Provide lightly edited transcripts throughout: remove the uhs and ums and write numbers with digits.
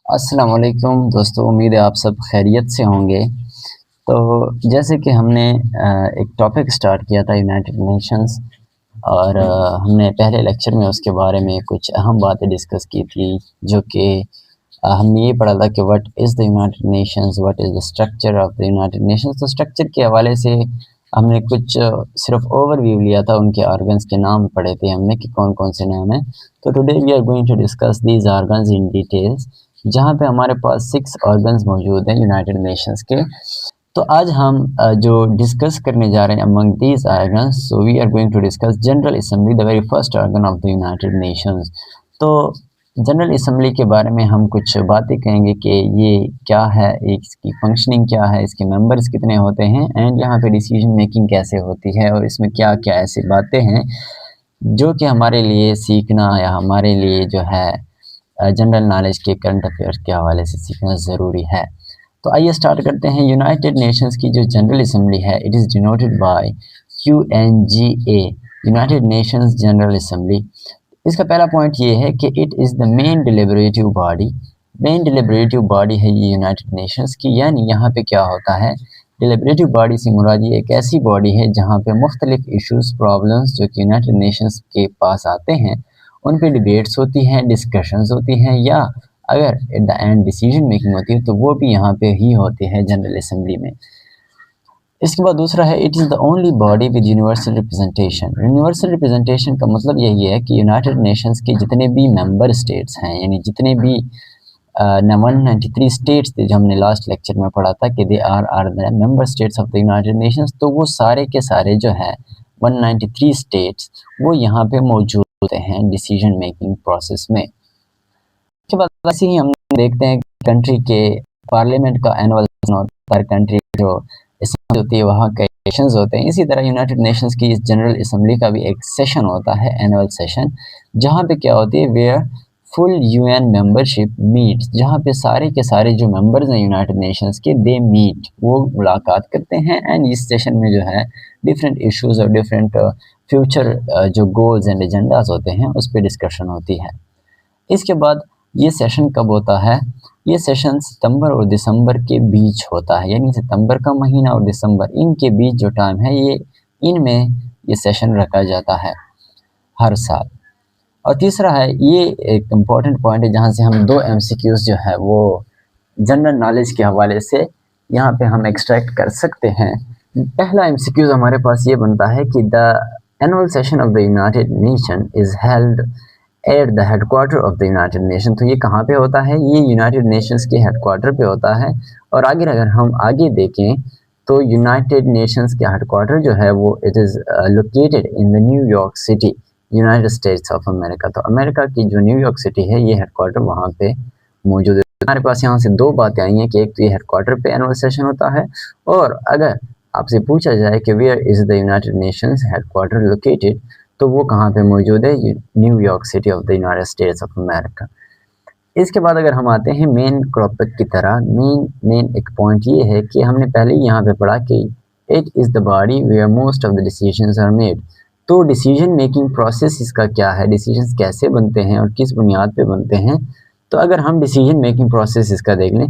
अस्सलाम वालेकुम दोस्तों, उम्मीद है आप सब खैरियत से होंगे। तो जैसे कि हमने एक टॉपिक स्टार्ट किया था यूनाइटेड नेशंस और हमने पहले लेक्चर में उसके बारे में कुछ अहम बातें डिस्कस की थी, जो कि हमने ये पढ़ा था कि what is the United Nations, what is the structure of the United Nations. तो स्ट्रक्चर के हवाले से हमने कुछ सिर्फ ओवरव्यू लिया था, उनके ऑर्गन्स के नाम पढ़े थे हमने कि कौन-कौन से नाम हैं। तो today we are going to discuss these organs in details, जहाँ पे हमारे पास 6 ऑर्गन्स मौजूद हैं यूनाइटेड नेशंस के। तो आज हम जो डिस्कस करने जा रहे हैं among these organs, so we are going to discuss general assembly, the very first organ of the United Nations. तो जनरल असेंबली के बारे में हम कुछ बातें कहेंगे कि ये क्या है, इसकी फंक्शनिंग क्या है, इसके मेंबर्स कितने होते हैं एंड यहाँ पे डिसीजन मेकिंग कैसे होती है और इसमें क्या क्या ऐसी बातें हैं जो कि हमारे लिए सीखना या हमारे लिए जो है जनरल नॉलेज के करंट अफेयर्स के हवाले से सीखना ज़रूरी है। तो आइए स्टार्ट करते हैं। यूनाइटेड नेशंस की जो जनरल असेंबली है, it is denoted by UNGA, United Nations general Assembly. इसका पहला पॉइंट ये है कि it is the main deliberative body. Main deliberative body है ये यूनाइटेड नेशंस की, यानी यहाँ पे क्या होता है, डिलिबरेटिव बॉडी से मुराद ये एक ऐसी बॉडी है जहाँ पे मुख्तलिफ इश्यूज़, प्रॉब्लम्स जो कि यूनाइटेड नेशंस के पास आते हैं उन पे डिबेट्स होती हैं, डिस्कशंस होती हैं, या अगर eight the and decision making होती है तो वो भी यहाँ पे ही होती है जनरल असेंबली में। इसके बाद दूसरा है, it is the only body with universal representation. Universal representation का मतलब यही है कि यूनाइटेड नेशंस के जितने भी मेंबर स्टेट्स हैं, यानी जितने भी 193 स्टेट्स थे जो हमने लास्ट लेक्चर में पढ़ा था कि they are the member states of the United Nations, तो वो सारे के सारे जो है 193 स्टेट्स वो यहाँ पे मौजूद होते हैं डिसीजन मेकिंग प्रोसेस में। उसके बाद वैसे ही हम देखते हैं कंट्री के पार्लियामेंट का एनुअल सेशन होता है, कंट्री जो असेंबली होती है वहाँ के इलेक्शंस होते हैं। इसी तरह यूनाइटेड नेशंस की इस जनरल असेंबली का भी एक सेशन होता है, एनुअल सेशन, जहाँ पे क्या होती है, where full UN membership meets, जहाँ पे सारे के सारे जो मेंबर्स हैं यूनाइटेड नेशंस के, दे मीट, वो मुलाकात करते हैं एंड इस सेशन में जो है डिफरेंट इश्यूज और डिफरेंट फ्यूचर जो गोल्स एंड एजेंडाज होते हैं उस पर डिस्कशन होती है। इसके बाद ये सेशन कब होता है, ये सेशन सितंबर और दिसंबर के बीच होता है, यानी सितंबर का महीना और दिसंबर, इनके बीच जो टाइम है ये इनमें ये सेशन रखा जाता है हर साल। और तीसरा है, ये एक इम्पॉर्टेंट पॉइंट है जहाँ से हम 2 MCQs जो है वो जनरल नॉलेज के हवाले से यहाँ पे हम एक्सट्रैक्ट कर सकते हैं। पहला MCQ हमारे पास ये बनता है कि the annual session of the United nation is held at the headquarter of the United nation. तो ये कहाँ पे होता है, ये यूनाइटेड नेशंस के हेडक्वार्टर पे होता है। और आगे अगर हम आगे देखें तो यूनाइटेड नेशंस के हेडक्वार्टर जो है वो it is located in the New York city, United States of America. तो अमेरिका की जो न्यूयॉर्क सिटी है ये हेडक्वार्टर वहाँ पे मौजूद है। हमारे पास यहाँ से 2 बातें आई हैं कि एक तो ये हेडक्वार्टर पे एनुअल सेशन होता है, और अगर आपसे पूछा जाए कि where is the United Nations headquarter located, तो वो कहाँ पे मौजूद है, New York city of the United States of America. इसके बाद अगर हम आते हैं मेन टॉपिक की तरह, मेन एक पॉइंट ये है कि हमने पहले ही यहाँ पे पढ़ा कि it is the body where most of the decisions are made. तो डिसीजन मेकिंग प्रोसेस इसका क्या है, डिसीजंस कैसे बनते हैं और किस बुनियाद पे बनते हैं। तो अगर हम डिसीजन मेकिंग प्रोसेस इसका देख लें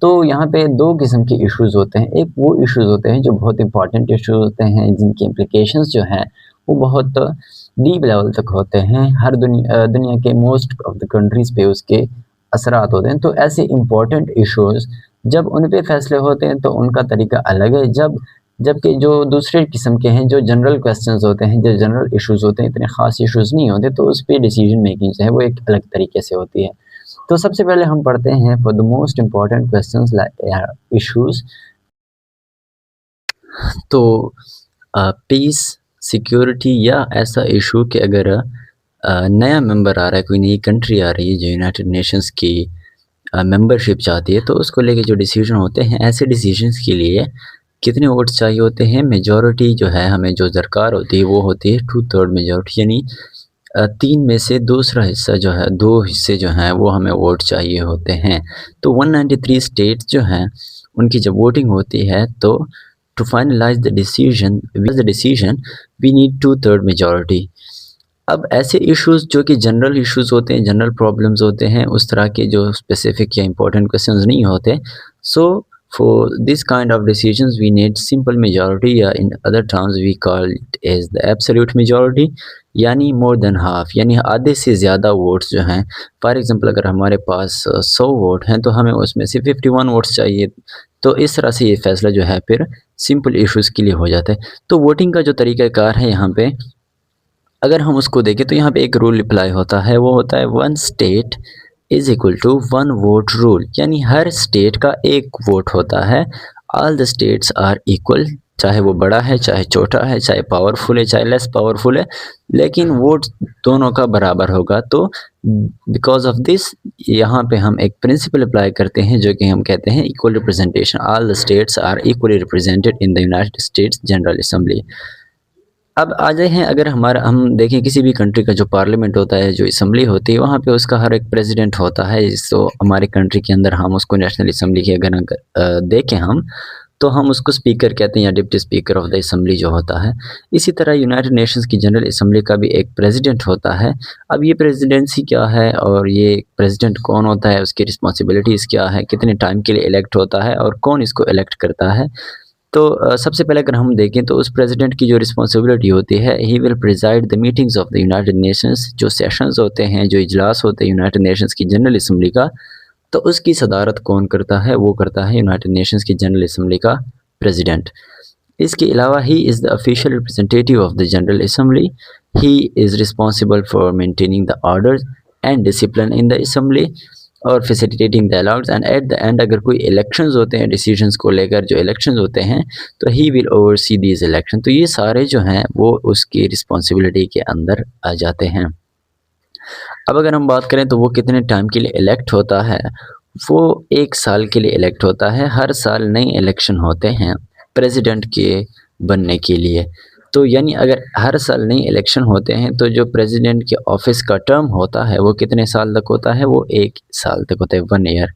तो यहाँ पे 2 किस्म के इश्यूज़ होते हैं। एक वो इश्यूज़ होते हैं जो बहुत इंपॉर्टेंट इश्यूज़ होते हैं, जिनकी इम्प्लिकेशंस जो हैं वो बहुत डीप लेवल तक होते हैं, हर दुनिया के मोस्ट ऑफ द कंट्रीज़ पे उसके असरात होते हैं। तो ऐसे इम्पॉर्टेंट इश्यूज़ जब उन पे फैसले होते हैं तो उनका तरीका अलग है, जबकि जो दूसरे किस्म के हैं, जो जनरल क्वेश्चंस होते हैं, जो जनरल इश्यूज़ होते हैं, इतने ख़ास इश्यूज़ नहीं होते, तो उस पे डिसीजन मेकिंग जो है वो एक अलग तरीके से होती है। तो सबसे पहले हम पढ़ते हैं for the most important questions issues. तो पीस, सिक्योरिटी या ऐसा इशू कि अगर नया मेंबर आ रहा है, कोई नई कंट्री आ रही है जो यूनाइटेड नेशंस की मेंबरशिप चाहती है, तो उसको लेके जो डिसीजन होते हैं, ऐसे डिसीजंस के लिए कितने वोट्स चाहिए होते हैं। मेजॉरिटी जो है हमें जो दरकार होती है वो होती है 2/3 मेजॉरिटी, यानी 3 में से दूसरा हिस्सा जो है, 2 हिस्से जो हैं वो हमें वोट चाहिए होते हैं। तो 193 स्टेट्स जो हैं उनकी जब वोटिंग होती है तो to finalize the decision we need 2/3 majority. अब ऐसे इश्यूज़ जो कि जनरल इश्यूज़ होते हैं, जनरल प्रॉब्लम्स होते हैं, उस तरह के जो स्पेसिफिक या इम्पोर्टेंट क्वेश्चंस नहीं होते, so for this kind of decisions we need simple majority, या in other terms we call it as the absolute majority, यानी मोर देन हाफ, यानी आधे से ज़्यादा वोट्स जो हैं। फॉर एग्जांपल अगर हमारे पास 100 वोट हैं, तो हमें उसमें से 51 वोट्स चाहिए। तो इस तरह से ये फ़ैसला जो है फिर सिंपल इश्यूज़ के लिए हो जाता है। तो वोटिंग का जो तरीक़ाकार है यहाँ पे, अगर हम उसको देखें तो यहाँ पे एक रूल अप्लाई होता है, वो होता है one state is equal to one vote rule, यानी हर स्टेट का एक वोट होता है। All the states are equal, चाहे वो बड़ा है, चाहे छोटा है, चाहे पावरफुल है, चाहे लेस पावरफुल है, लेकिन वोट दोनों का बराबर होगा। तो बिकॉज ऑफ दिस यहाँ पे हम एक प्रिंसिपल अप्लाई करते हैं, जो कि हम कहते हैं equal representation. All the states are equally represented in the United States general assembly. अब आ जाए हैं, अगर हमारा हम देखें किसी भी कंट्री का जो पार्लियामेंट होता है, जो असेंबली होती है, वहाँ पे उसका हर एक प्रेसिडेंट होता है। तो हमारे कंट्री के अंदर हम उसको नेशनल असेंबली की अगर देखें हम, तो हम उसको स्पीकर कहते हैं, या deputy speaker of the assembly जो होता है। इसी तरह यूनाइटेड नेशंस की जनरल असेंबली का भी एक प्रेसिडेंट होता है। अब ये प्रेसिडेंसी क्या है, और ये प्रेसिडेंट कौन होता है, उसकी रिस्पॉन्सिबिलिटीज़ क्या है, कितने टाइम के लिए इलेक्ट होता है, और कौन इसको इलेक्ट करता है। तो सबसे पहले अगर हम देखें तो उस प्रेसिडेंट की जो रिस्पॉन्सिबिलिटी होती है, he will preside the meetings of the United Nations, जो सेशंस होते हैं, जो इजलास होते हैं यूनाइटेड नेशंस की जनरल असेंबली का, तो उसकी सदारत कौन करता है, वो करता है यूनाइटेड नेशंस की जनरल असेंबली का प्रेसिडेंट। इसके अलावा he is the official representative of the General Assembly, he is responsible for maintaining the order and discipline in the assembly और facilitating the allowed, and at the end अगर कोई elections होते हैं, decisions को लेकर जो इलेक्शंस होते हैं, तो he will oversee these election. तो ये सारे जो हैं वो उसकी रिस्पॉन्सिबिलिटी के अंदर आ जाते हैं। अब अगर हम बात करें तो वो कितने टाइम के लिए इलेक्ट होता है, वो 1 साल के लिए इलेक्ट होता है। हर साल नए इलेक्शन होते हैं प्रेसिडेंट के बनने के लिए। तो यानी अगर हर साल नए इलेक्शन होते हैं, तो जो प्रेसिडेंट के ऑफिस का टर्म होता है वो कितने साल तक होता है, वो 1 साल तक होता है, 1 ईयर।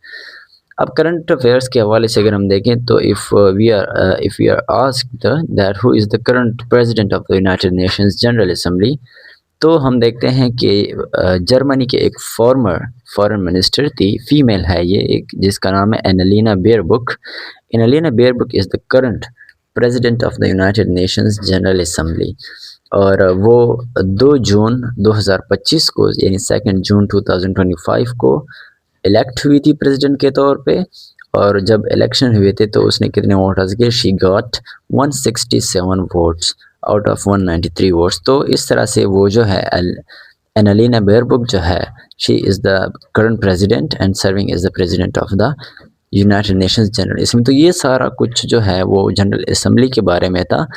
अब करंट अफेयर्स के हवाले से अगर हम देखें तो if we are asked that who is the current president of the United Nations general assembly, तो हम देखते हैं कि जर्मनी के एक फॉरेन मिनिस्टर थी, फीमेल है ये एक, जिसका नाम है Annalena Baerbock. Annalena Baerbock is the current president of the United Nations general Assembly, और वो 2 जून 2025 को, यानी 2 जून 2025 को इलेक्ट हुई थी प्रेसिडेंट के तौर पे। और जब इलेक्शन हुए थे तो उसने कितने वोट हासिल किए, she got 167 votes out of 193 votes. तो इस तरह से वो जो है एनालिना बेयरबुक जो है, she is the current president and serving as the president of the United Nations general assembly. तो ये सारा कुछ जो है वो जनरल असेंबली के बारे में था।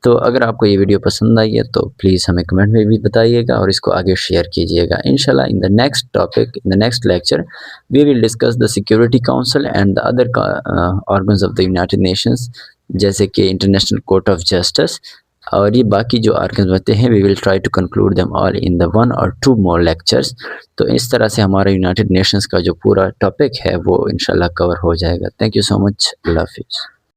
तो अगर आपको ये वीडियो पसंद आई है तो प्लीज़ हमें कमेंट में भी बताइएगा और इसको आगे शेयर कीजिएगा। इंशाल्लाह in the next topic, in the next lecture we will discuss the security council and the other organs of the United Nations, जैसे कि इंटरनेशनल कोर्ट ऑफ जस्टिस, और ये बाकी जो आर्गन्स होते हैं, we will try to conclude them all in the 1 or 2 more lectures. तो इस तरह से हमारा यूनाइटेड नेशंस का जो पूरा टॉपिक है वो इंशाल्लाह कवर हो जाएगा। Thank you so much. अल्लाह हाफिज़।